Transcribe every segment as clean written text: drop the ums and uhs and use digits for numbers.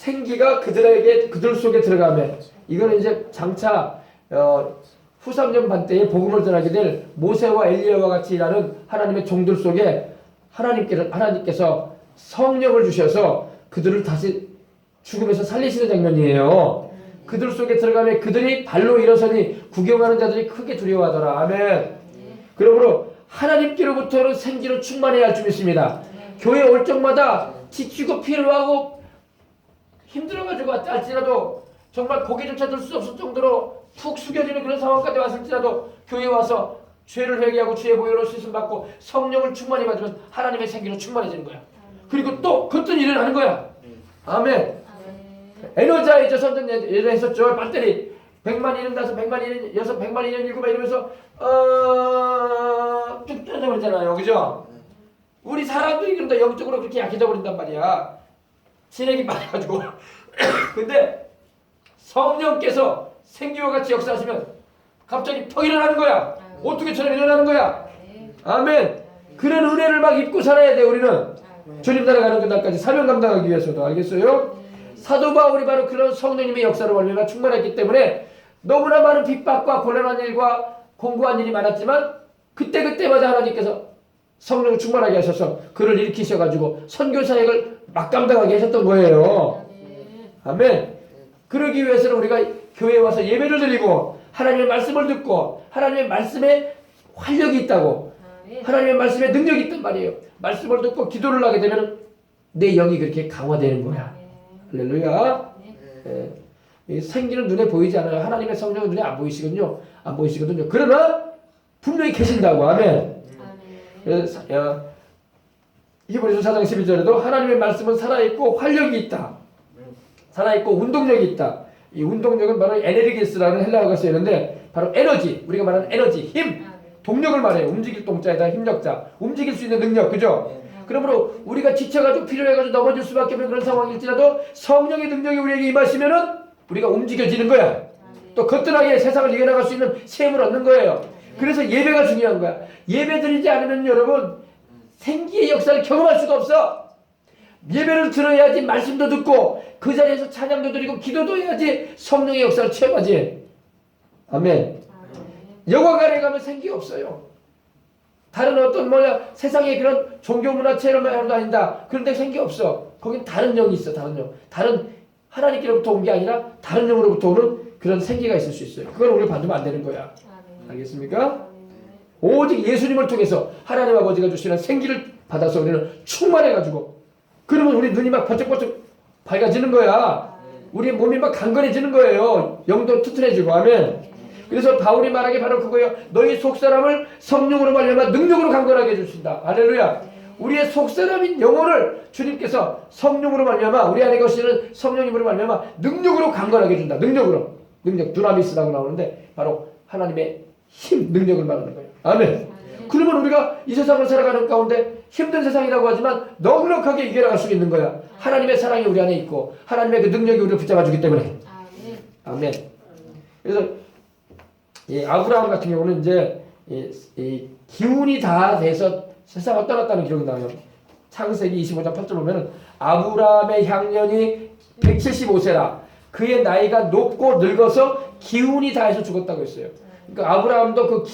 생기가 그들 속에 들어가면 이거는 이제 장차 후 3년 반 때에 복음을 전하게 될 모세와 엘리야와 같이 일하는 하나님의 종들 속에 하나님께서 성령을 주셔서 그들을 다시 죽음에서 살리시는 장면이에요. 그들 속에 들어가면 그들이 발로 일어서니 구경하는 자들이 크게 두려워하더라. 아멘. 그러므로 하나님께로부터는 생기로 충만해야 할 줄 믿습니다. 교회 올 적마다 지치고 피로하고 힘들어가지고 할지라도 정말 고개조차 들 수 없을 정도로 푹 숙여지는 그런 상황까지 왔을지라도 교회에 와서 죄를 회개하고 주의 보혈로 씻음 받고 성령을 충만히 받으면 하나님의 생기로 충만해지는 거야. 그리고 또 그것도 일을 하는 거야. 아멘. 에너자이저 선전 예전에 했었죠. 배터리 100만 1년 100만 1년 100만 2년 7만 이러면서 쭉 떨어져버리잖아요. 그죠? 우리 사람들이 그런다 영적으로 그렇게 약해져 버린단 말이야. 진액이 많아가지고. 근데 성령께서 생기와 같이 역사하시면 갑자기 턱 일어나는 거야. 오뚜기처럼 일어나는 거야. 아멘. 그런 은혜를 막 입고 살아야 돼. 우리는 주님 나라 가는 그날까지 사명 감당하기 위해서도. 알겠어요? 사도 바울이 바로 그런 성령님의 역사로 얼마나 충만했기 때문에 너무나 많은 핍박과 곤란한 일과 공고한 일이 많았지만 그때마다 하나님께서 성령을 충만하게 하셔서 그를 일으키셔가지고 선교 사역을 막 감당하게 하셨던 거예요. 아멘. 그러기 위해서는 우리가 교회에 와서 예배를 드리고 하나님의 말씀을 듣고 하나님의 말씀에 활력이 있다고 하나님의 말씀에 능력이 있단 말이에요. 말씀을 듣고 기도를 하게 되면 내 영이 그렇게 강화되는 거야. 할렐루야. 이 생기는 눈에 보이지 않아요. 하나님의 성령은 눈에 안 보이시거든요. 그러나 분명히 계신다고. 아멘. 그래서 히브리서 4장 12절에도 하나님의 말씀은 살아있고 활력이 있다. 살아있고 운동력이 있다. 이 운동력은 바로 에네르기스라는 헬라어가 쓰이는데 바로 에너지, 우리가 말하는 에너지, 힘, 동력을 말해요. 움직일 동자에다 힘력자, 움직일 수 있는 능력, 그죠? 그러므로 우리가 지쳐가지고 필요해가지고 넘어질 수밖에 없는 그런 상황일지라도 성령의 능력이 우리에게 임하시면은 우리가 움직여지는 거야. 또 거뜬하게 세상을 이겨나갈 수 있는 셈을 얻는 거예요. 그래서 예배가 중요한 거야. 예배 드리지 않으면 여러분 생기의 역사를 경험할 수가 없어. 예배를 들어야지 말씀도 듣고 그 자리에서 찬양도 드리고 기도도 해야지 성령의 역사를 체험하지. 아멘. 여과관에 가면 생기가 없어요. 다른 어떤 세상의 그런 종교 문화체를 하러 다닌다. 그런데 생기 없어. 거긴 다른 영이 있어. 다른 영. 다른 하나님께로부터 온 게 아니라 다른 영으로부터 오는 그런 생기가 있을 수 있어요. 그걸 우리 받으면 안 되는 거야. 알겠습니까? 오직 예수님을 통해서 하나님 아버지가 주시는 생기를 받아서 우리는 충만해가지고 그러면 우리 눈이 막 번쩍번쩍 밝아지는 거야. 우리 몸이 막 강건해지는 거예요. 영도 튼튼해지고. 아멘. 그래서 바울이 말하기 바로 그거예요. 너희 속사람을 성령으로 말미암아 능력으로 강건하게 해주신다. 할렐루야. 우리의 속사람인 영혼을 주님께서 성령으로 말미암아 우리 안에 거시는 성령님으로 말미암아 능력으로 강건하게 해준다. 능력 두나미스라고 나오는데 바로 하나님의 힘, 능력을 말하는 거예요. 아멘. 그러면 우리가 이 세상을 살아가는 가운데 힘든 세상이라고 하지만 넉넉하게 이겨나갈 수 있는 거야. 하나님의 사랑이 우리 안에 있고 하나님의 그 능력이 우리를 붙잡아주기 때문에. 아멘. 그래서 이 아브라함 같은 경우는 이제 이 기운이 다 돼서 세상을 떠났다는 기록이 나와요. 창세기 25장 8절 보면은 아브라함의 향년이 175세라. 그의 나이가 높고 늙어서 기운이 다해서 죽었다고 했어요. 그러니까 아브라함도 그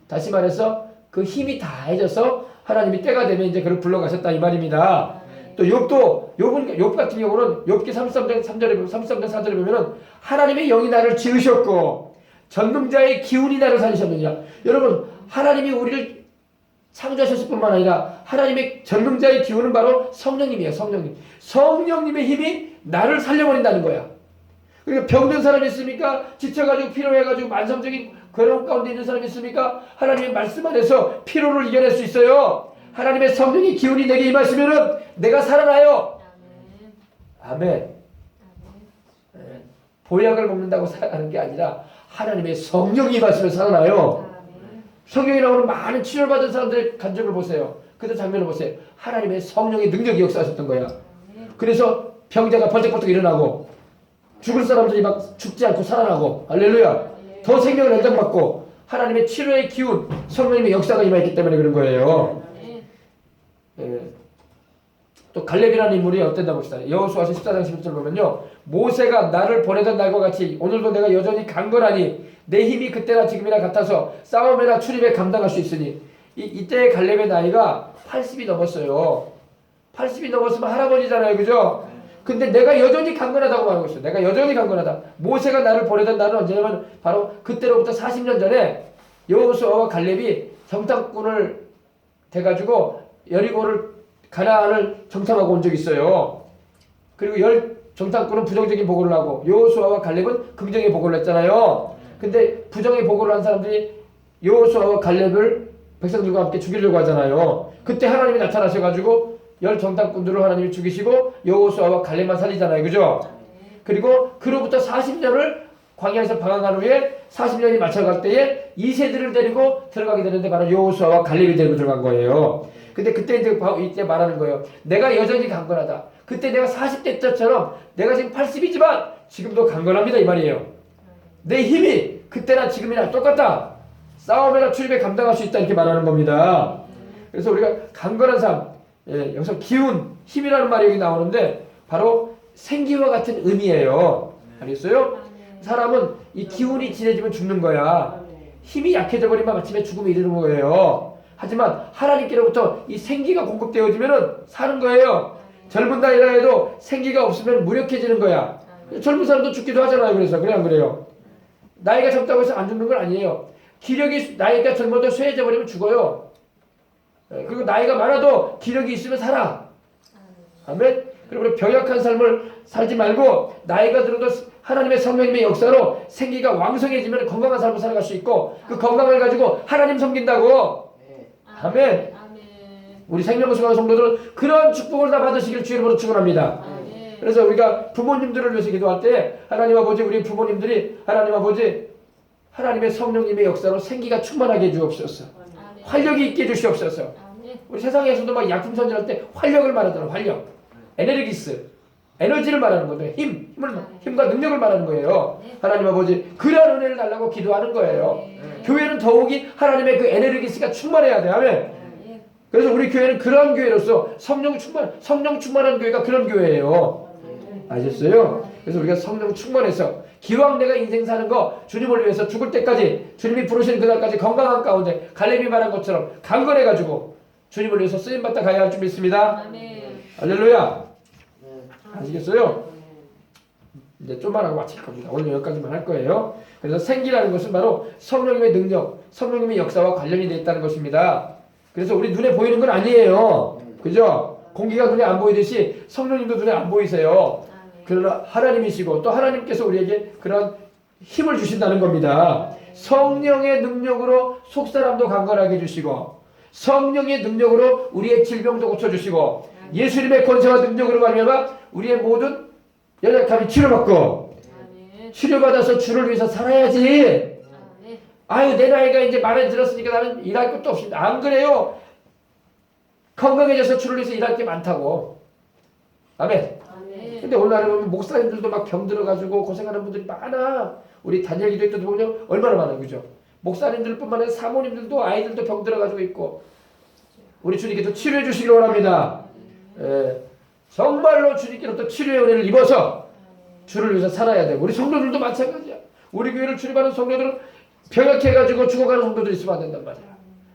다시 말해서 그 힘이 다해져서 하나님이 때가 되면 이제 그를 불러가셨다 이 말입니다. 또 욥 같은 경우는 욥기 33장 4절에 보면은 하나님의 영이 나를 지으셨고 전능자의 기운이 나를 살리셨느냐. 여러분 하나님이 우리를 창조하셨을 뿐만 아니라 하나님의 전능자의 기운은 바로 성령님이에요. 성령님의 힘이 나를 살려버린다는 거야. 그러니까 병든 사람이 있습니까? 지쳐가지고 피로해가지고 만성적인 괴로움 가운데 있는 사람이 있습니까? 하나님의 말씀 안에서 피로를 이겨낼 수 있어요. 하나님의 성령의 기운이 내게 임하시면은 내가 살아나요. 아멘. 보약을 먹는다고 살아가는 게 아니라 하나님의 성령이 임하시면 살아나요. 성경에 나오는 많은 치료를 받은 사람들의 간증을 보세요. 그 장면을 보세요. 하나님의 성령의 능력이 역사하셨던 거야. 그래서 병자가 번쩍번쩍 일어나고 죽을 사람들이 막 죽지 않고 살아나고 할렐루야. 더 생명을 연장받고 하나님의 치료의 기운 성령님의 역사가 임하였기 때문에 그런 거예요. 또 갈렙이라는 인물이 어땠나 봅시다. 여호수아서 14장 11절 보면요. 모세가 나를 보내던 날과 같이 오늘도 내가 여전히 강건하니 내 힘이 그때나 지금이나 같아서 싸움이나 출입에 감당할 수 있으니 이때 갈렙의 나이가 80이 넘었어요. 80이 넘었으면 할아버지잖아요. 그죠? 근데 내가 여전히 강건하다고 말하고 있어요. 내가 여전히 강건하다. 모세가 나를 보내던 날은 언제냐면 바로 그때로부터 40년 전에 여호수아와 갈렙이 정탐꾼을 돼가지고 여리고를 가나안을 정탐하고 온 적이 있어요. 그리고 정탐꾼은 부정적인 보고를 하고 여호수아와 갈렙은 긍정의 보고를 했잖아요. 근데 부정의 보고를 한 사람들이 여호수아와 갈렙을 백성들과 함께 죽이려고 하잖아요. 그때 하나님이 나타나셔가지고 정탐꾼들을 하나님이 죽이시고 여호수아와 갈렙만 살리잖아요. 그죠? 그리고 그로부터 40년을 광야에서 방황한 후에 40년이 맞춰갈 때에 2세들을 데리고 들어가게 되는데 바로 여호수아와 갈렙이 데리고 들어간 거예요. 근데 그때 이때 말하는 거예요. 내가 여전히 강건하다. 그때 내가 40대 때처럼 내가 지금 80이지만 지금도 강건합니다 이 말이에요. 내 힘이 그때나 지금이나 똑같다. 싸움이나 출입에 감당할 수 있다 이렇게 말하는 겁니다. 그래서 우리가 강건한 삶, 여기서 기운, 힘이라는 말이 여기 나오는데 바로 생기와 같은 의미예요. 알겠어요? 사람은 이 기운이 진해지면 죽는 거야. 힘이 약해져 버리면 마침에 죽음에 이르는 거예요. 하지만 하나님께로부터 이 생기가 공급되어지면 사는 거예요. 젊은 나이라 해도 생기가 없으면 무력해지는 거야. 젊은 사람도 죽기도 하잖아요. 그래서 그래 안 그래요? 나이가 젊다고 해서 안 죽는 건 아니에요. 기력이 나이가 젊어도 쇠해져 버리면 죽어요. 그리고 나이가 많아도 기력이 있으면 살아. 아멘. 그리고 우리 병약한 삶을 살지 말고 나이가 들어도 하나님의 성령님의 역사로 생기가 왕성해지면 건강한 삶을 살아갈 수 있고 그 건강을 가지고 하나님 섬긴다고. 아멘. 우리 생명수강 성도들은 그런 축복을 다 받으시길 주의 이름으로 축원합니다. 그래서 우리가 부모님들을 위해서 기도할 때 하나님 아버지 우리 부모님들이 하나님 아버지 하나님의 성령님의 역사로 생기가 충만하게 해주옵소서. 활력이 있게 해주시옵소서. 우리 세상에서도 막 약품 선전할 때 활력을 말하잖아요. 활력. 에네르기스. 에너지를 말하는 건데 힘과 능력을 말하는 거예요. 하나님 아버지 그런 은혜를 달라고 기도하는 거예요. 교회는 더욱이 하나님의 그 에네르기스가 충만해야 돼. 아멘. 그래서 우리 교회는 그런 교회로서 성령 충만한 교회가 그런 교회예요. 아셨어요? 그래서 우리가 성령 충만해서 기왕 내가 인생 사는 거 주님을 위해서 죽을 때까지 주님이 부르시는 그날까지 건강한 가운데 갈렙이 말한 것처럼 강건해가지고 주님을 위해서 쓰임받다 가야 할 줄 믿습니다. 할렐루야. 아시겠어요? 이제 좀만 하고 마칠 겁니다. 오늘 여기까지만 할 거예요. 그래서 생기라는 것은 바로 성령님의 능력, 성령님의 역사와 관련이 되어 있다는 것입니다. 그래서 우리 눈에 보이는 건 아니에요. 그죠? 공기가 눈에 안 보이듯이 성령님도 눈에 안 보이세요. 그러나 하나님이시고 또 하나님께서 우리에게 그런 힘을 주신다는 겁니다. 성령의 능력으로 속사람도 강건하게 해주시고 성령의 능력으로 우리의 질병도 고쳐주시고 예수님의 권세와 능력으로 말미암아 우리의 모든 연약함이 치료받고 치료받아서 주를 위해서 살아야지. 아유 내 나이가 이제 많이 들었으니까 나는 일할 것도 없습니다. 안 그래요. 건강해져서 주를 위해서 일할 게 많다고. 아멘. 근데 오늘날에 보면 목사님들도 막 병 들어가지고 고생하는 분들이 많아. 우리 다니엘 기도회 때도 보면 얼마나 많아요. 그죠? 목사님들뿐만 아니라 사모님들도 아이들도 병 들어가지고 있고 우리 주님께서 치료해 주시기 원합니다. 정말로 주님께로부터 치료의 은혜를 입어서 주를 위해서 살아야 되고 우리 성도들도 마찬가지야. 우리 교회를 출입하는 성도들은 병약해가지고 죽어가는 성도들 있으면 안 된단 말이야.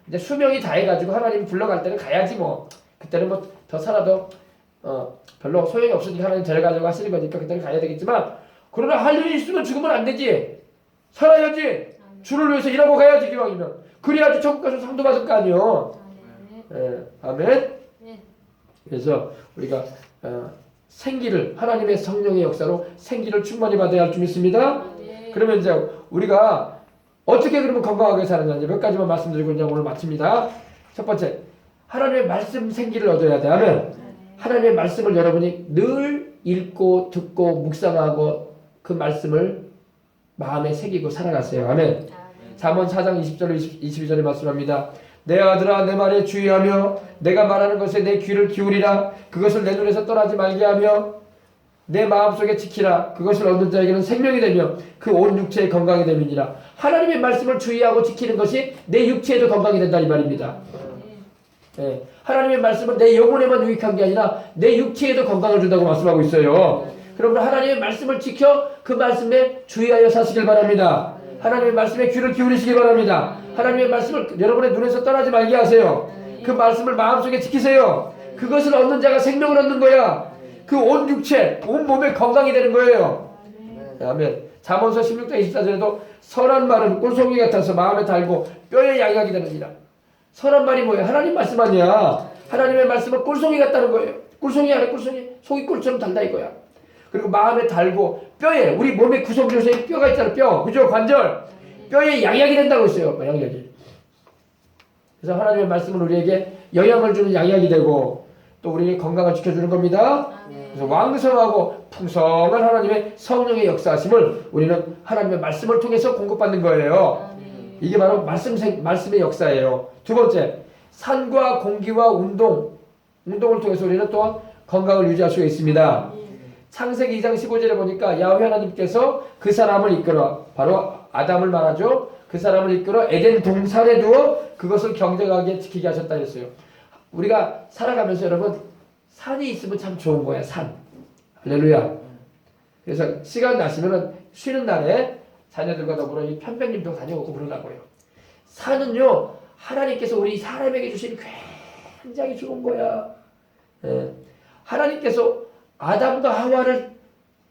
이제 수명이 다해가지고 하나님 불러갈 때는 가야지 뭐. 그때는 뭐 더 살아도 별로 소용이 없으니까 하나님 데려가려고 하시는 거니까 그때는 가야 되겠지만 그러나 할 일이 있으면 죽으면 안 되지. 살아야지. 주를 위해서 일하고 가야지 기왕이면. 그래야지 천국 가서 상도 받을 거 아니요. 아멘. 그래서 우리가 생기를 하나님의 성령의 역사로 생기를 충만히 받아야 할 줄 믿습니다. 그러면 이제 우리가 어떻게 그러면 건강하게 사느냐 몇 가지만 말씀드리고 이제 오늘 마칩니다. 첫 번째, 하나님의 말씀 생기를 얻어야 돼. 하면 하나님의 말씀을 여러분이 늘 읽고 듣고 묵상하고 그 말씀을 마음에 새기고 살아가세요. 아멘. 잠언 4장 20절 22절에 말씀합니다. 내 아들아 내 말에 주의하며 내가 말하는 것에 내 귀를 기울이라. 그것을 내 눈에서 떠나지 말게 하며 내 마음속에 지키라. 그것을 얻는 자에게는 생명이 되며 그 온 육체의 건강이 됨이니라. 하나님의 말씀을 주의하고 지키는 것이 내 육체에도 건강이 된다 이 말입니다. 하나님의 말씀은 내 영혼에만 유익한 게 아니라 내 육체에도 건강을 준다고 말씀하고 있어요. 그러므로 하나님의 말씀을 지켜 그 말씀에 주의하여 사시길 바랍니다. 하나님의 말씀에 귀를 기울이시기 바랍니다. 하나님의 말씀을 여러분의 눈에서 떠나지 말게 하세요. 그 말씀을 마음속에 지키세요. 그것을 얻는 자가 생명을 얻는 거야. 그 온 육체, 온 몸에 건강이 되는 거예요. 아멘. 잠언서 16장 24절에도 선한 말은 꿀송이 같아서 마음에 달고 뼈에 양약이 되느니라. 선한 말이 뭐예요? 하나님 말씀 아니야. 하나님의 말씀은 꿀송이 같다는 거예요. 꿀송이 아니라 꿀송이, 속이 꿀처럼 달다 이거야. 그리고 마음에 달고 뼈에, 우리 몸의 구성조서에 뼈가 있잖아. 뼈, 그죠? 관절. 뼈에 양약이 된다고 했어요. 양약이. 그래서 하나님의 말씀은 우리에게 영양을 주는 양약이 되고 또 우리에게 건강을 지켜주는 겁니다. 그래서 왕성하고 풍성한 하나님의 성령의 역사하심을 우리는 하나님의 말씀을 통해서 공급받는 거예요. 이게 바로 말씀의 역사예요. 두 번째, 산과 공기와 운동을 통해서 우리는 또한 건강을 유지할 수가 있습니다. 창세기 2장 15절에 보니까 야훼 하나님께서 그 사람을 이끌어, 바로 아담을 말하죠. 그 사람을 이끌어 에덴 동산에 두어 그것을 경작하게 지키게 하셨다 했어요. 우리가 살아가면서 여러분 산이 있으면 참 좋은 거야. 산. 할렐루야. 그래서 시간 나시면은 쉬는 날에 자녀들과 더불어 이 편백림도 다녀오고 그러려고요. 산은요 하나님께서 우리 사람에게 주신 굉장히 좋은 거야. 하나님께서 아담과 하와를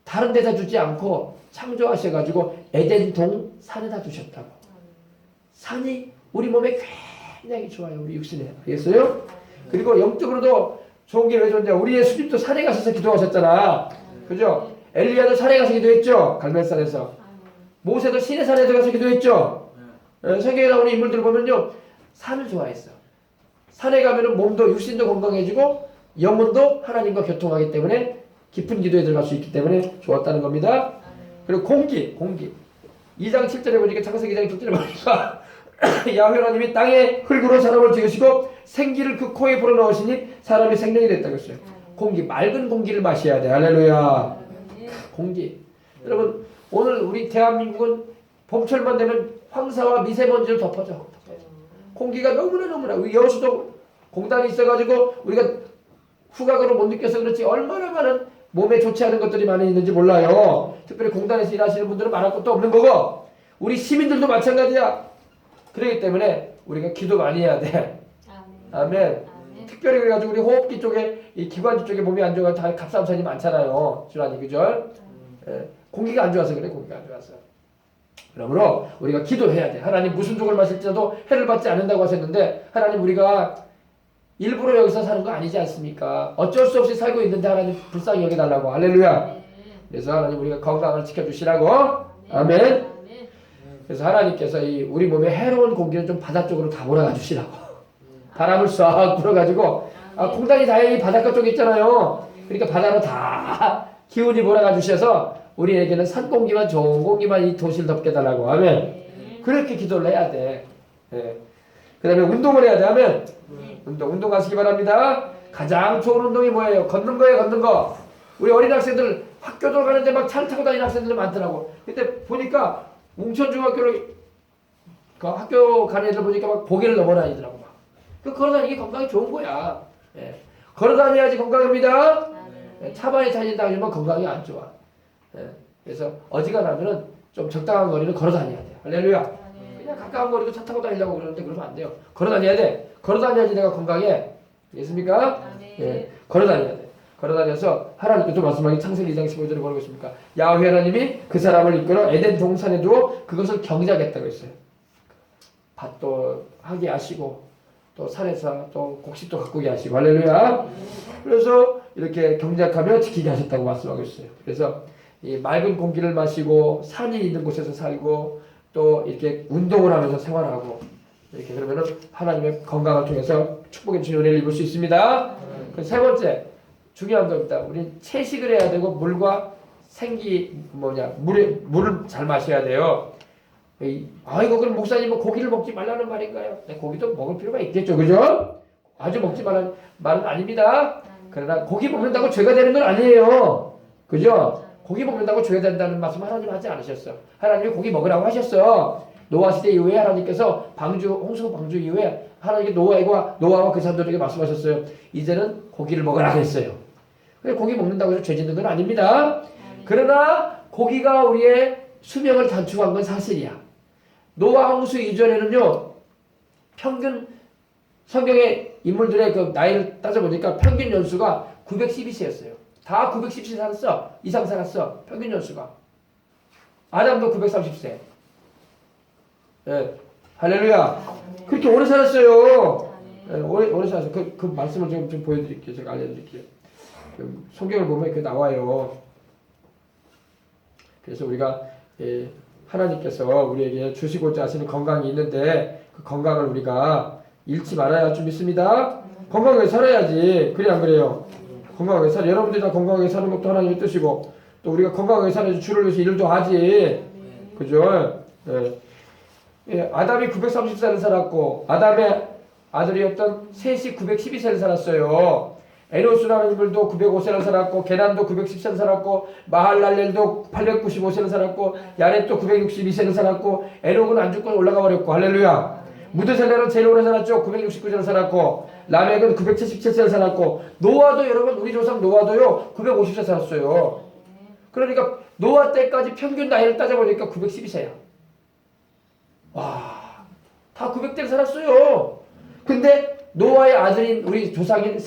다른 데다 두지 않고 창조하셔가지고 에덴 동산에다 두셨다고. 산이 우리 몸에 굉장히 좋아요. 우리 육신에. 알겠어요? 그리고 영적으로도 좋은 게 왜 좋냐? 우리 예수님도 산에 가셔서 기도하셨잖아. 그죠? 엘리야도 산에 가서 기도했죠. 갈멜산에서. 모세도 시내산에 들어가서 기도했죠. 성경에 나오는 인물들을 보면요. 산을 좋아했어. 산에 가면은 몸도 육신도 건강해지고 영혼도 하나님과 교통하기 때문에 깊은 기도에 들어갈 수 있기 때문에 좋았다는 겁니다. 그리고 공기. 2장 7절에 보니까 창세기 2장 7절에 보니까 야훼 하나님이 땅에 흙으로 사람을 지으시고 생기를 그 코에 불어넣으시니 사람이 생명이 됐다고 했어요. 공기, 맑은 공기를 마셔야 돼. 할렐루야. 공기. 여러분 오늘 우리 대한민국은 봄철만 되면 황사와 미세먼지를 덮어져. 공기가 너무나 우리 여수도 공단이 있어가지고 우리가 후각으로 못 느껴서 그렇지 얼마나 많은 몸에 좋지 않은 것들이 많이 있는지 몰라요. 특별히 공단에서 일하시는 분들은 말할 것도 없는 거고 우리 시민들도 마찬가지야. 그렇기 때문에 우리가 기도 많이 해야 돼. 아멘. 특별히 그래가지고 우리 호흡기 쪽에 이 기관지 쪽에 몸이 안 좋아서 다 갑상선이 많잖아요. 질환이 그죠? 공기가 안 좋아서 그래. 공기가 안 좋아서. 그러므로 우리가 기도해야 돼. 하나님 무슨 죽을 마실지라도 해를 받지 않는다고 하셨는데 하나님 우리가 일부러 여기서 사는 거 아니지 않습니까? 어쩔 수 없이 살고 있는데 하나님 불쌍히 여겨달라고. 할렐루야. 그래서 하나님 우리가 건강을 지켜주시라고. 아멘. 그래서 하나님께서 이 우리 몸에 해로운 공기를 좀 바다 쪽으로 다 몰아가 주시라고. 바람을 싹 불어가지고 공단이 다행히 바닷가 쪽에 있잖아요. 그러니까 바다로 다 기운이 몰아가 주셔서 우리에게는 산 공기만 좋은 공기만 이 도시를 덮게 해달라고. 아멘. 그렇게 기도를 해야 돼. 그 다음에 운동을 해야 돼. 아멘. 운동하시기 바랍니다. 가장 좋은 운동이 뭐예요? 걷는 거예요. 걷는 거. 우리 어린 학생들 학교도 가는데 막 차를 타고 다니는 학생들 많더라고. 그때 보니까 웅천중학교를 그 학교 가는 애들 보니까 막 보기를 넘어 다니더라고. 막. 그 걸어다니기 건강이 좋은 거야. 걸어다녀야지 건강입니다. 차반에 다닌다 하면 건강이 안 좋아. 그래서 어지간하면은 좀 적당한 거리를 걸어다녀야 돼. 할렐루야. 그냥 가까운 거리도 차 타고 다니려고 그러는데 그러면 안 돼요. 걸어다녀야 돼. 걸어다녀야지 내가 건강해. 알겠습니까? 걸어다녀야 돼. 걸어다녀서 하나님께서 말씀하기 창세기 2장 15절에 뭐라고 했습니까? 야훼 하나님이 그 사람을 이끌어 에덴 동산에 두어 그것을 경작했다고 했어요. 밭도 하게 하시고 또 산에서 또 곡식도 가꾸게 하시고. 할렐루야. 그래서 이렇게 경작하며 지키게 하셨다고 말씀하고 있어요. 그래서 이 맑은 공기를 마시고 산이 있는 곳에서 살고 또 이렇게 운동을 하면서 생활하고 이렇게 그러면은 하나님의 건강을 통해서 축복의 주님을 입을 수 있습니다. 세 번째 중요한 겁니다. 우리 채식을 해야 되고 물과 물을 잘 마셔야 돼요. 이거 그럼 목사님은 고기를 먹지 말라는 말인가요? 네, 고기도 먹을 필요가 있겠죠, 그죠? 아주 먹지 말라는 말은 아닙니다. 그러나 고기 먹는다고 죄가 되는 건 아니에요, 그죠? 고기 먹는다고 죄가 된다는 말씀 하나님 하지 않으셨어. 하나님이 고기 먹으라고 하셨어. 노아 시대 이후에 하나님께서 홍수 방주 이후에 하나님께 노아와 그 사람들에게 말씀하셨어요. 이제는 고기를 먹으라 했어요. 그래 고기 먹는다고 해서 죄 짓는 건 아닙니다. 그러나 고기가 우리의 수명을 단축한 건 사실이야. 노아 홍수 이전에는요, 평균 성경의 인물들의 그 나이를 따져보니까 평균 연수가 912세였어요. 다 910세 살았어. 이상 살았어. 평균 연수가. 아담도 930세. 예. 할렐루야. 그렇게 오래 살았어요. 예, 오래 살았어요. 그 말씀을 좀 보여드릴게요. 제가 알려드릴게요. 성경을 보면 그 나와요. 그래서 우리가 하나님께서 우리에게 주시고자 하시는 건강이 있는데 그 건강을 우리가 잃지 말아야 할 줄 믿습니다. 건강하게 살아야지. 그래 안 그래요? 건강하게 살아. 여러분들이 다 건강하게 사는 것도 하나님의 뜻이고 또 우리가 건강하게 살아야지 주를 위해서 일도 하지. 그죠? 아담이 930세를 살았고 아담의 아들이었던 셋이 912세를 살았어요. 에노스라는 인물도 905세를 살았고 게난도 910세를 살았고 마할랄렐도 895세를 살았고 야렛도 962세를 살았고 에녹은 안 죽고 올라가 버렸고 할렐루야. 무드셀레는 제일 오래 살았죠. 969세를 살았고 라멕은 977세를 살았고 노아도 여러분 우리 조상 노아도요 950세 살았어요. 그러니까 노아 때까지 평균 나이를 따져보니까 912세야. 와, 다 900대를 살았어요. 근데 노아의 아들인 우리 조상인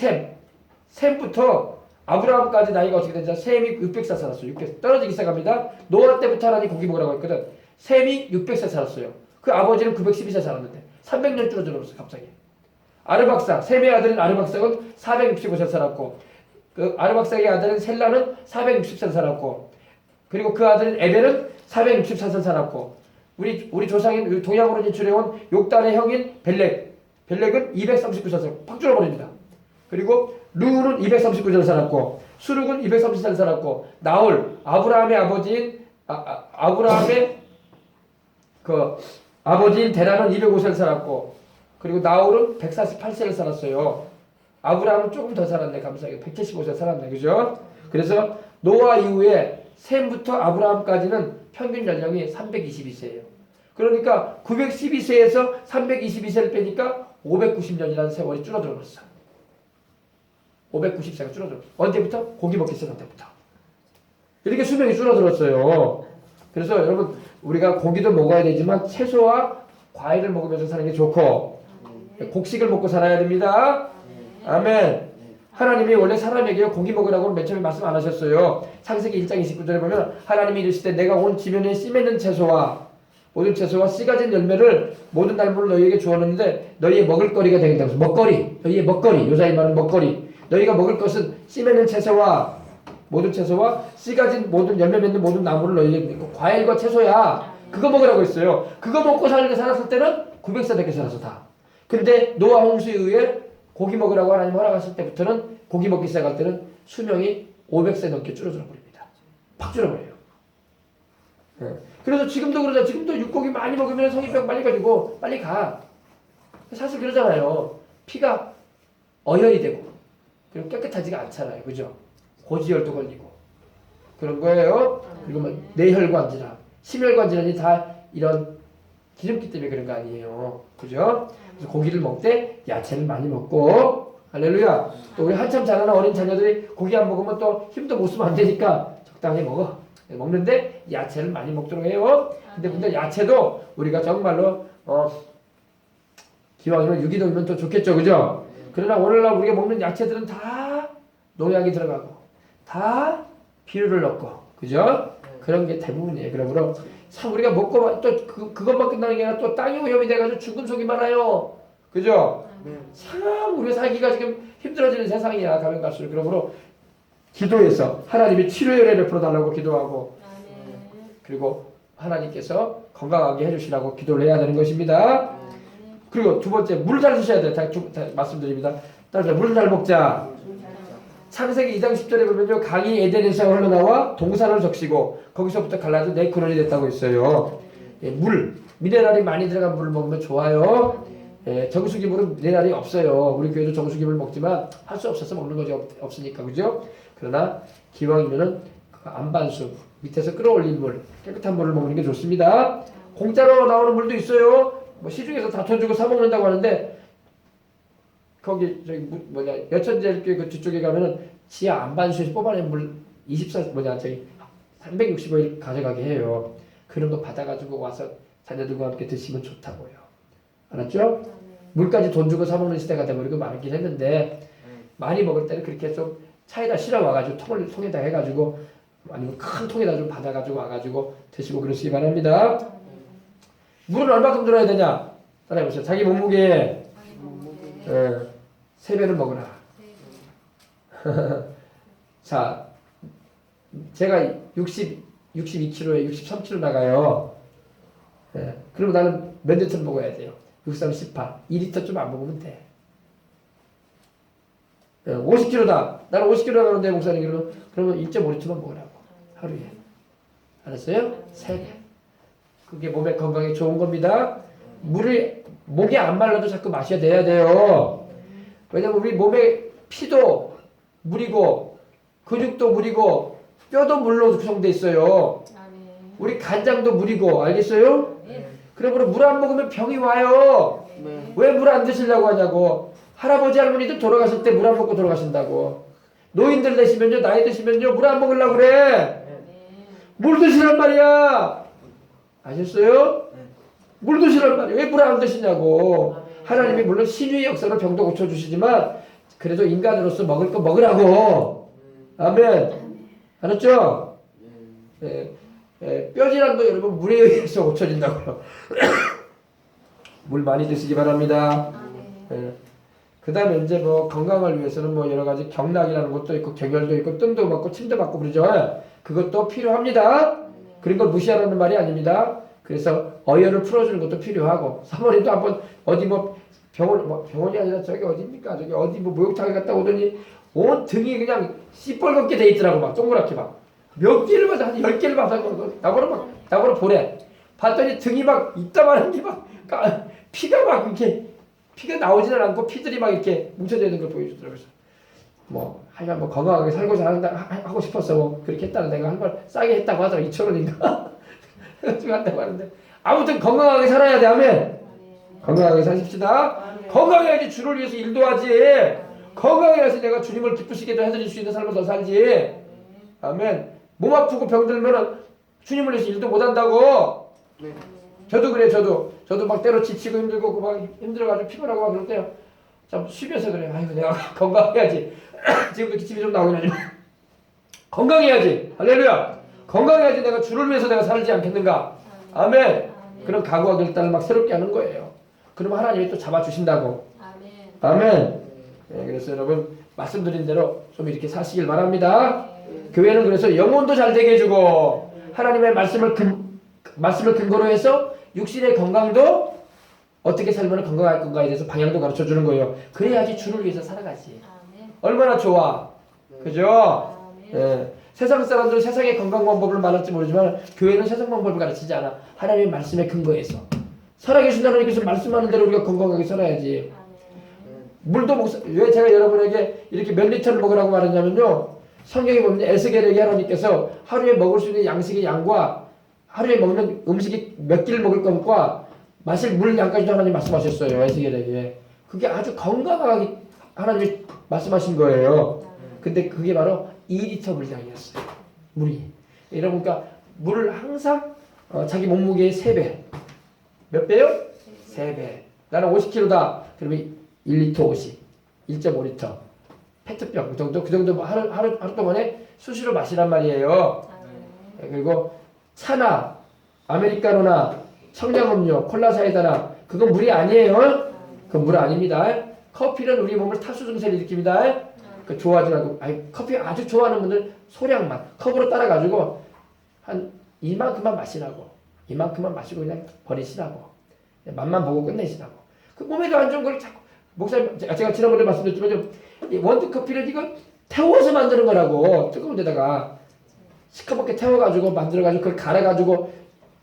셈부터 아브라함까지 나이가 어떻게 되냐? 셈이 600세 살았어요. 600세. 떨어지기 시작합니다. 노아 때부터 하나님 고기 먹으라고 했거든. 셈이 600세 살았어요. 그 아버지는 912세 살았는데 300년 줄어들었어 갑자기. 아르박삭, 셈의 아들인 아르박삭은 465세 살았고 그 아르박삭의 아들인 셀라는 460세 살았고 그리고 그 아들인 에벨은 464세 살았고 우리 조상인 동양으로 진출해온 욕단의 형인 벨렉은 239세 팍 줄어버립니다. 그리고 루는 239세 살았고 수룩은 230세 살았고 나홀 아브라함의 아버지인 아브라함의 그 아버지인 데라는 205세를 살았고 그리고 나홀은 148세를 살았어요. 아브라함은 조금 더 살았네. 감사하게 175세 살았네. 그죠? 그래서 노아 이후에 셈부터 아브라함까지는 평균 연령이 322세예요. 그러니까 912세에서 322세를 빼니까 590년이라는 세월이 줄어들어 버렸어. 590세가 줄어들어. 언제부터? 고기 먹기 시작한 때부터. 이렇게 수명이 줄어들었어요. 그래서 여러분 우리가 고기도 먹어야 되지만 채소와 과일을 먹으면서 사는 게 좋고 곡식을 먹고 살아야 됩니다. 아멘. 하나님이 원래 사람에게 고기 먹으라고 맨 처음에 말씀 안 하셨어요. 창세기 1장 29절에 보면 하나님이 이르시되 내가 온 지면에 씨 맺는 채소와 모든 채소와 씨 가진 열매를 모든 날물을 너희에게 주었는데 너희의 먹을거리가 되겠다고. 먹거리. 너희의 먹거리. 요사이 말은 먹거리. 너희가 먹을 것은 씨 맺는 채소와 모든 채소와 씨 가진 모든 열매 맺는 모든 나무를 너희에게 과일과 채소야. 그거 먹으라고 했어요. 그거 먹고 살았을 때는 900세 되게 살았어 다. 근데 노아 홍수 이후에 고기 먹으라고 하나님 허락하실 때부터는 고기 먹기 시작할 때는 수명이 500세 넘게 줄어들어 버립니다. 팍 줄어버려요. 그래서 지금도 그러자. 지금도 육고기 많이 먹으면 성인병 빨리 가지고 빨리 가. 사실 그러잖아요. 피가 어혈이 되고 그리고 깨끗하지가 않잖아요. 그죠? 고지혈도 걸리고 그런 거예요. 그리고 뭐 뇌혈관질환, 심혈관질환이 다 이런 기름기 때문에 그런 거 아니에요. 그죠? 그래서 고기를 먹을 때 야채를 많이 먹고 할렐루야. 또 우리 한참 자라는 어린 자녀들이 고기 안 먹으면 또 힘도 못 쓰면 안 되니까 적당히 먹어. 먹는데 야채를 많이 먹도록 해요. 근데 야채도 우리가 정말로 기왕이면 유기농이면 또 좋겠죠. 그죠? 그러나 오늘날 우리가 먹는 야채들은 다 농약이 들어가고 다 비료를 넣고 그죠? 그런 게 대부분이에요. 그러므로 참 우리가 먹고 또 그것만 끝나는 게 아니라 또 땅이 오염이 돼가지고 죽은 속이 많아요. 그죠? 참 우리가 살기가 지금 힘들어지는 세상이야. 가면 갈수록. 그러므로 기도해서 하나님이 치료의 은혜를 풀어달라고 기도하고 그리고 하나님께서 건강하게 해주시라고 기도를 해야 되는 것입니다. 그리고 두 번째 물 잘 드셔야 돼요. 다 말씀드립니다. 따라서 물 잘 먹자. 창세기 2장 10절에 보면요. 강이 에덴에서 흘러나와 동산을 적시고 거기서부터 갈라져 네 근원이 됐다고 했어요. 물, 미네랄이 많이 들어간 물을 먹으면 좋아요. 정수기 물은 미네랄이 없어요. 우리 교회도 정수기 물 먹지만 할 수 없어서 먹는 거지 없으니까 그죠? 그러나 기왕이면은 안반수 밑에서 끌어올린 물, 깨끗한 물을 먹는 게 좋습니다. 공짜로 나오는 물도 있어요. 뭐 시중에서 다 돈 주고 사 먹는다고 하는데 거기 저기 뭐냐 여천제일교회 그 뒤쪽에 가면은 지하 안반수에서 뽑아낸 물 365일 가져가게 해요. 그런 거 받아가지고 와서 자녀들과 함께 드시면 좋다고요. 알았죠? 물까지 돈 주고 사 먹는 시대가 돼버리고 많긴 했는데 많이 먹을 때는 그렇게 좀 차에다 실어 와가지고 통에다 해가지고 아니면 큰 통에다 좀 받아가지고 와가지고 드시고 그러시기 바랍니다. 물은 얼마큼 들어야 되냐? 따라해보세요. 자기 몸무게 3배를 먹으라. 자, 제가 62kg에 63kg 나가요. 그러면 나는 몇 리터를 먹어야 돼요? 63, 18. 2리터 좀 안 먹으면 돼. 50kg다. 나는 50kg 나가는데 목사님 그러면 1.5리터만 먹으라고. 하루에. 알았어요? 3배. 그게 몸에 건강에 좋은 겁니다. 물을 목이 안 말라도 자꾸 마셔야 돼요. 왜냐면 우리 몸에 피도 물이고 근육도 물이고 뼈도 물로 구성돼 있어요. 우리 간장도 물이고 알겠어요? 그러므로 물 안 먹으면 병이 와요. 왜 물 안 드시려고 하냐고. 할아버지 할머니들 돌아가실 때 물 안 먹고 돌아가신다고. 노인들 되시면요 나이 드시면요 물 안 먹으려고 그래. 물 드시란 말이야. 아셨어요? 물 드시란 말이야. 왜 물 안 드시냐고. 하나님이 물론 신유의 역사로 병도 고쳐주시지만 그래도 인간으로서 먹을 거 먹으라고. 아멘. 알았죠? 뼈질환도 여러분 물에 의해서 고쳐진다고요. 물 많이 드시기 바랍니다. 그 다음에 이제 뭐 건강을 위해서는 뭐 여러 가지 경락이라는 것도 있고 경혈도 있고 뜸도 받고 침도 받고 그러죠. 그것도 필요합니다. 그런 걸 무시하라는 말이 아닙니다. 그래서 어혈을 풀어주는 것도 필요하고 사모님도 한번 어디 뭐 병원이 아니라 저기 어디입니까? 저기 어디 뭐 목욕탕에 갔다 오더니 온 등이 그냥 시뻘겋게 돼 있더라고. 막 동그랗게 막 몇 개를 봐서 한 10개를 봐서 나보러 보래. 봤더니 등이 막 이따만한 게 막 피가 막 이렇게 피가 나오지는 않고 피들이 막 이렇게 뭉쳐져 있는 걸 보여주더라고요. 뭐 하여간 뭐 건강하게 살고자 하고 싶어서 뭐 그렇게 했다는 내가 한 번 싸게 했다고 하더라고. 2,000원인가 해가지고 한다고 하는데 아무튼 건강하게 살아야 돼. 아멘. 건강하게 사십시다. 건강해야지 주를 위해서 일도 하지. 건강해야지 내가 주님을 기쁘시게도 해드릴 수 있는 삶을 더 살지. 아멘. 몸 아프고 병들면은 주님을 위해서 일도 못한다고. 저도 그래. 저도 막 때로 지치고 힘들고 막 힘들어가지고 피곤하고 막 그럴 때요. 참 쉬면서 그래. 아이고 내가 건강해야지. 지금도 기침이 좀 나오긴 하지만 건강해야지. 할렐루야. 건강해야지 내가 주를 위해서 내가 살지 않겠는가. 아멘. 그런 각오와 결단을 막 새롭게 하는 거예요. 그러면 하나님이 또 잡아주신다고. 아멘. 그래서 여러분 말씀드린 대로 좀 이렇게 사시길 바랍니다. 교회는 그래서 영혼도 잘 되게 해주고 하나님의 말씀을 근거로 해서 육신의 건강도 어떻게 살면 건강할 건가에 대해서 방향도 가르쳐주는 거예요. 그래야지 주를 위해서 살아가지. 얼마나 좋아. 그죠? 세상 사람들은 세상의 건강 방법을 말할지 모르지만 교회는 세상 방법을 가르치지 않아. 하나님의 말씀에 근거해서. 살아계신 하나님께서 말씀하는 대로 우리가 건강하게 살아야지. 물도 왜 제가 여러분에게 이렇게 몇 리터를 먹으라고 말했냐면요. 성경에 보면 에스겔에게 하나님께서 하루에 먹을 수 있는 양식의 양과 하루에 먹는 음식이 몇 끼를 먹을 것과 마실 물 양까지도 하나님 말씀하셨어요. 에스겔에게. 그게 아주 건강하게 하나님이 말씀하신 거예요. 근데 그게 바로 2리터 물량이었어요. 물이. 여러분 그러니까 물을 항상 자기 몸무게의 3배. 몇 배요? 3배. 나는 50kg다. 그러면 1리터 50. 1.5리터. 페트병 그 정도 하루 동안에 수시로 마시란 말이에요. 그리고 차나 아메리카노나 청량음료, 콜라 사이다나 그건 물이 아니에요. 그건 물 아닙니다. 커피는 우리 몸을 탈수 증세를 일으킵니다. 그 좋아하지 말고 커피 아주 좋아하는 분들 소량만 컵으로 따라가지고 한 이만큼만 마시라고. 이만큼만 마시고 그냥 버리시라고. 맛만 보고 끝내시라고. 그 몸에도 안 좋은 걸 자꾸 목사님 제가 지난번에 말씀드렸지만 원두커피를 이거 태워서 만드는 거라고. 뜨거운 데다가 시커멓게 태워가지고 만들어가지고 그걸 갈아가지고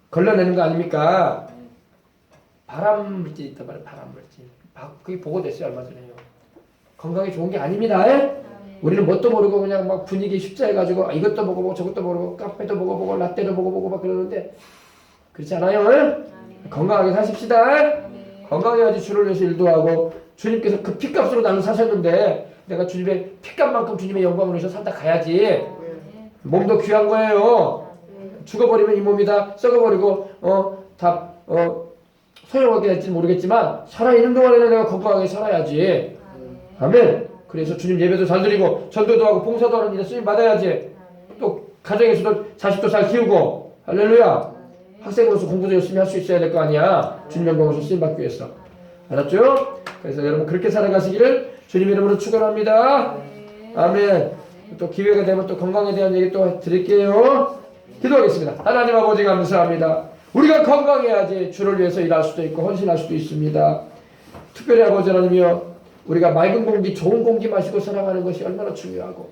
걸러내는 거 아닙니까? 발암물질이 있단 말이에요. 발암물질. 그게 보고됐어요. 얼마 전에요. 건강에 좋은 게 아닙니다. 우리는 뭣도 모르고 그냥 막 분위기 십자해가지고 이것도 먹어보고 저것도 먹어보고 카페도 먹어보고 라떼도 먹어보고 막 그러는데 그렇지 않아요? 건강하게 사십시다. 건강해야지 주를 위해서 일도 하고 주님께서 그 피값으로 나를 사셨는데 내가 주님의 피값만큼 주님의 영광을 위해서 산다 가야지. 몸도 귀한 거예요. 죽어버리면 이 몸이 다 썩어버리고 소용하게 될지 모르겠지만 살아있는 동안에는 내가 건강하게 살아야지. 아멘. 그래서 주님 예배도 잘 드리고 전도도 하고 봉사도 하는 일에 쓰임 받아야지. 또 가정에서도 자식도 잘 키우고 할렐루야. 학생으로서 공부도 열심히 할 수 있어야 될 거 아니야. 주님 영광으로 쓰임 받기 위해서. 알았죠? 그래서 여러분 그렇게 살아가시기를 주님 이름으로 축원합니다. 아멘. 또 기회가 되면 또 건강에 대한 얘기 또 드릴게요. 기도하겠습니다. 하나님 아버지 감사합니다. 우리가 건강해야지 주를 위해서 일할 수도 있고 헌신할 수도 있습니다. 특별히 아버지 하나님이여 우리가 맑은 공기 좋은 공기 마시고 살아가는 것이 얼마나 중요하고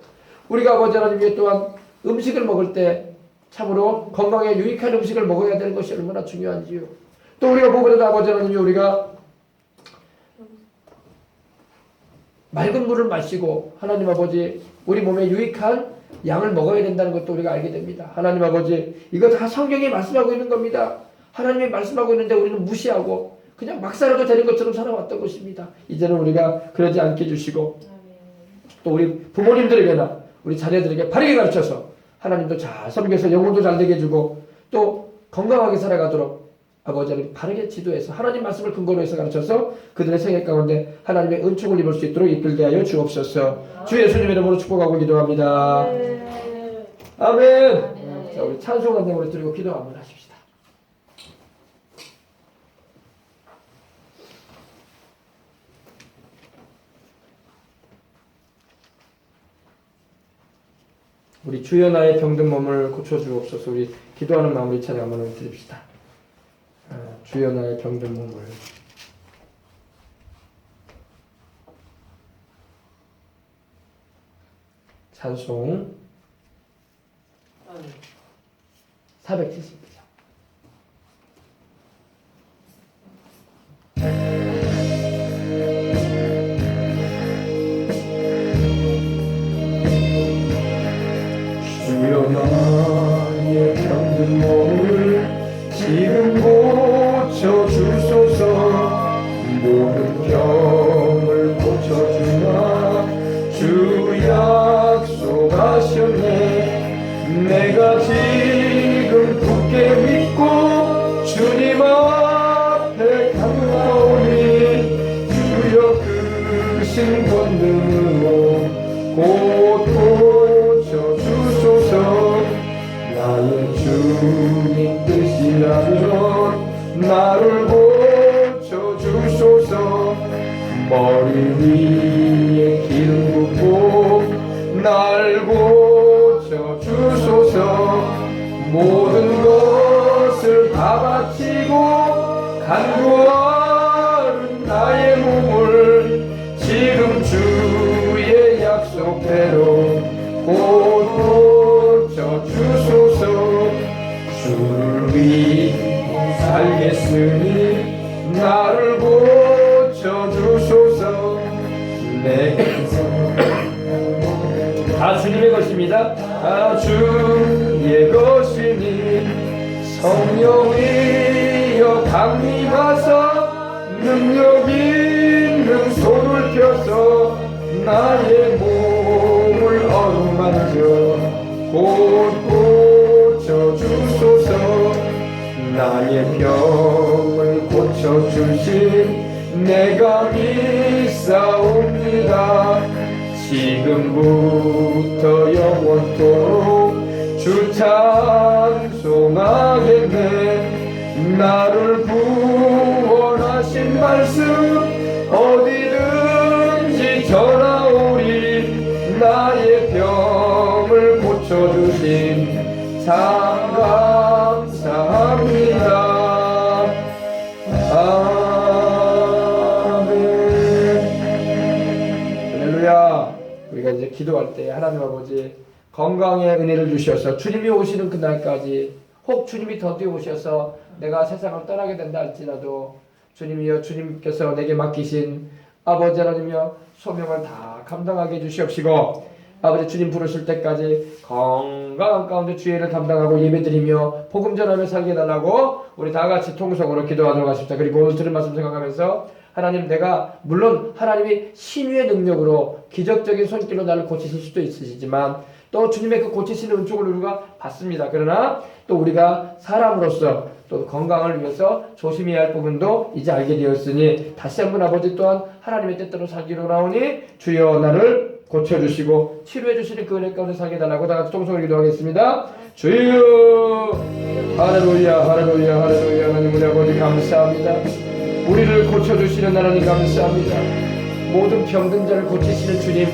우리가 아버지 하나님이여 또한 음식을 먹을 때 참으로 건강에 유익한 음식을 먹어야 되는 것이 얼마나 중요한지요. 또 우리가 무엇보다도 아버지 하나님이여 우리가 맑은 물을 마시고 하나님 아버지 우리 몸에 유익한 양을 먹어야 된다는 것도 우리가 알게 됩니다. 하나님 아버지 이거 다 성경이 말씀하고 있는 겁니다. 하나님이 말씀하고 있는데 우리는 무시하고 그냥 막 살아도 되는 것처럼 살아왔던 것입니다. 이제는 우리가 그러지 않게 해주시고 또 우리 부모님들에게나 우리 자녀들에게 바르게 가르쳐서 하나님도 잘 섬겨서 영혼도 잘 되게 해주고 또 건강하게 살아가도록 아버지 하나님 바르게 지도해서 하나님 말씀을 근거로 해서 가르쳐서 그들의 생애 가운데 하나님의 은총을 입을 수 있도록 이끌게 하여 주옵소서. 주 예수님의 이름으로 축복하고 기도합니다. 아멘. 자, 우리 찬송 한 장으로 드리고 기도 한번 하십시다. 우리 주여 나의 병든 몸을 고쳐주옵소서. 우리 기도하는 마음으로 이 찬양 한번 드립시다. 주여 나의 병든 몸을 찬송 470장 주여 나의 병든 몸을 지금 고쳐주소서. 모든 병을 고쳐주마 주 약속하셨네. 내가 지금 굳게 믿고 주님 앞에 가까우니 주여 크신 권능으로 곧 고쳐주소서. 나의 주님 뜻이라면 나를 고쳐주소서. 머리 위에 기름 붓고 날 고쳐주소서. 모든 것을 다 바치고 간구하는 나의 몸을 지금 주의 약속대로 곧 고쳐주소서. 주를 위해 살겠으니 나를 고쳐주소서. 다 주님의 것입니다. 다 주의 것이니 성령이여 강림하사 능력 있는 손을 펴서 나의 몸을 어루만져 곧 고쳐주소서. 나의 병을 고쳐주신 내가 믿사옵니다. 지금부터 영원토록 주 찬송하겠네. 나를 구원하신 말씀 어디든지 전하오리. 나의 병을 고쳐주신 참 감사합니다. 우리가 이제 기도할 때 하나님 아버지 건강의 은혜를 주셔서 주님이 오시는 그날까지 혹 주님이 더디어 오셔서 내가 세상을 떠나게 된다 할지라도 주님이여 주님께서 내게 맡기신 아버지 하나님이여 소명을 다 감당하게 해주시옵시고 아버지 주님 부르실 때까지 건강한 가운데 주의를 담당하고 예배드리며 복음 전하며 살게 해달라고 우리 다 같이 통성으로 기도하도록 하십시다. 그리고 오늘 들은 말씀 생각하면서 하나님, 내가 물론 하나님이 신유의 능력으로 기적적인 손길로 나를 고치실 수도 있으시지만 또 주님의 그 고치시는 은총을 우리가 받습니다. 그러나 또 우리가 사람으로서 또 건강을 위해서 조심해야 할 부분도 이제 알게 되었으니 다시 한번 아버지 또한 하나님의 뜻대로 살기로 나오니 주여 나를 고쳐주시고 치료해주시는 그 은혜 가운데 살게 해달라고 다 같이 통성을 기도하겠습니다. 주여 할렐루야 할렐루야 할렐루야. 하나님 우리 아버지 감사합니다. 우리를 고쳐주시는 하나님 감사합니다. 모든 병든 자를 고치시는 주님,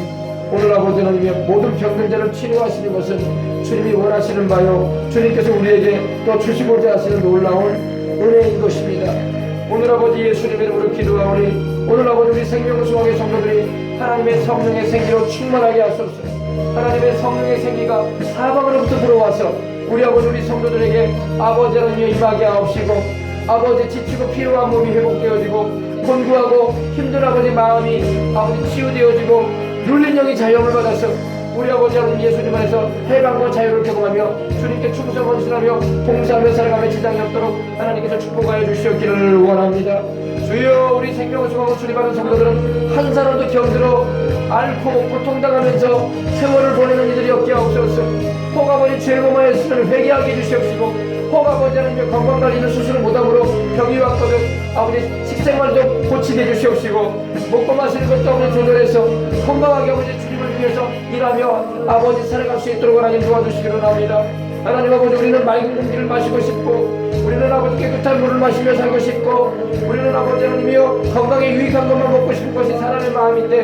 오늘 아버지 하나님의 모든 병든 자를 치료하시는 것은 주님이 원하시는 바요 주님께서 우리에게 또 주시고자 하시는 놀라운 은혜인 것입니다. 오늘 아버지 예수님의 이름으로 기도하오니 오늘 아버지 우리 생명수학의 성도들이 하나님의 성령의 생기로 충만하게 하소서. 하나님의 성령의 생기가 사방으로부터 들어와서 우리 아버지 우리 성도들에게 아버지 하나님의 임하게 하옵시고 아버지 지치고 피로한 몸이 회복되어지고 곤고하고 힘든 아버지 마음이 아버지 치유되어지고 눌린 영이 자유함을 받아서 우리 아버지 하나님 예수님 안에서 해방과 자유를 경험하며 주님께 충성 헌신하며 봉사하며 살아가며 지장이 없도록 하나님께서 축복하여 주시옵기를 원합니다. 주여 우리 생명을 주하고 주님하는 성도들은 한 사람도 병들어 앓고 고통당하면서 세월을 보내는 이들이 없게 하옵소서. 혹 아버지 죄를 범하였으면 회개하게 해주시옵시고 혹 아버지 하나님 건강관리는 수술을 못함으로 병이 왔거든 아버지 식생활도 고치게 해주시옵시고 먹고 마시는 것도 아버지 조절해서 건강하게 아버지 주님을 위해서 일하며 아버지 살아갈 수 있도록 하나님 도와주시기로 합니다. 하나님 아버지 우리는 맑은 공기를 마시고 싶고 우리는 아버지 깨끗한 물을 마시며 살고 싶고 우리는 아버지 하나님이여 건강에 유익한 것만 먹고 싶은 것이 사람의 마음인데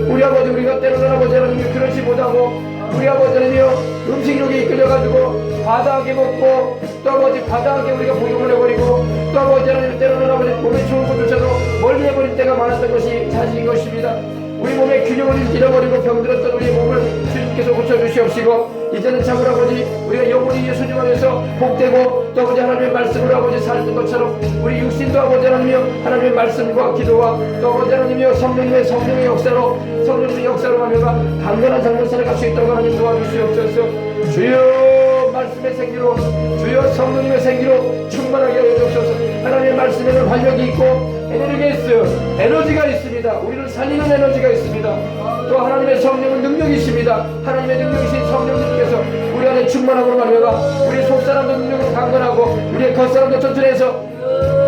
우리 아버지 우리가 때로는 아버지 하나님이 그렇지 못하고 우리 아버지 하나님이여 음식력에 이끌려가지고 과다하게 먹고 또 아버지 과다하게 우리가 복용을 해버리고 또 아버지 하나님 때로는 아버지 몸에 좋은 것조차도 멀리 해버릴 때가 많았던 것이 사실인 것입니다. 우리 몸의 균형을 잃어버리고 병들었던 우리의 몸을 주님께서 고쳐주시옵시고 이제는 참으로 아버지 우리가 영원히 예수님 안에서 복되고 또 아버지 하나님의 말씀으로 아버지 살던 것처럼 우리 육신도 아버지 하나님이여 하나님의 말씀과 기도와 또 아버지 하나님이여 성령의 역사로 성령의 역사로 하며가 강건한 삶을 살아갈 수 있도록 하나님 도와주시옵소서. 주여 말씀의 생기로 주여 성령님의 생기로 충만하게 하여 주옵소서. 하나님의 말씀에는 활력이 있고 에너지가 있습니다. 우리를 살리는 에너지가 있습니다. 또 하나님의 성령은 능력이십니다. 하나님의 능력이신 성령님께서 우리 안에 충만함으로 말미암아 우리 속사람도 능력으로 강건하고 우리의 겉사람도 튼튼해서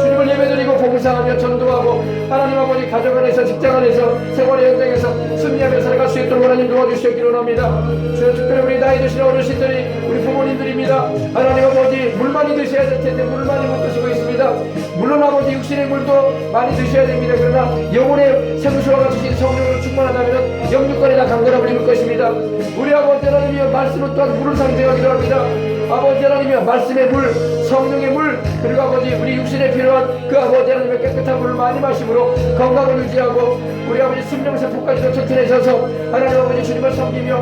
주님을 예배드리고 봉사하며 전도하고 하나님 아버지 가정 안에서 직장 안에서 생활의 현장에서 승리하며 살아갈 수 있도록 하나님 도와주시기로 합니다. 주여 특별히 우리 나이 드신 어르신들이 우리 부모님들입니다. 하나님 아버지 물 많이 드셔야 될 텐데 물을 많이 못 드시고 있습니다. 물론 아버지 육신의 물도 많이 드셔야 됩니다. 그러나 영혼의 생수와 주신 성령으로 충만하다면 영육간에 다 강건함을 입을 것입니다. 우리 아버지 하나님이여 말씀은 또한 물을 상징하기도 합니다. 아버지 하나님이여 말씀의 물 성령의 물 그리고 아버지 우리 육신에 필요한 그 아버지 하나님의 깨끗한 물을 많이 마심으로 건강을 유지하고 우리 아버지 심령세포까지도 튼튼해져서 하나님 아버지 주님을 섬기며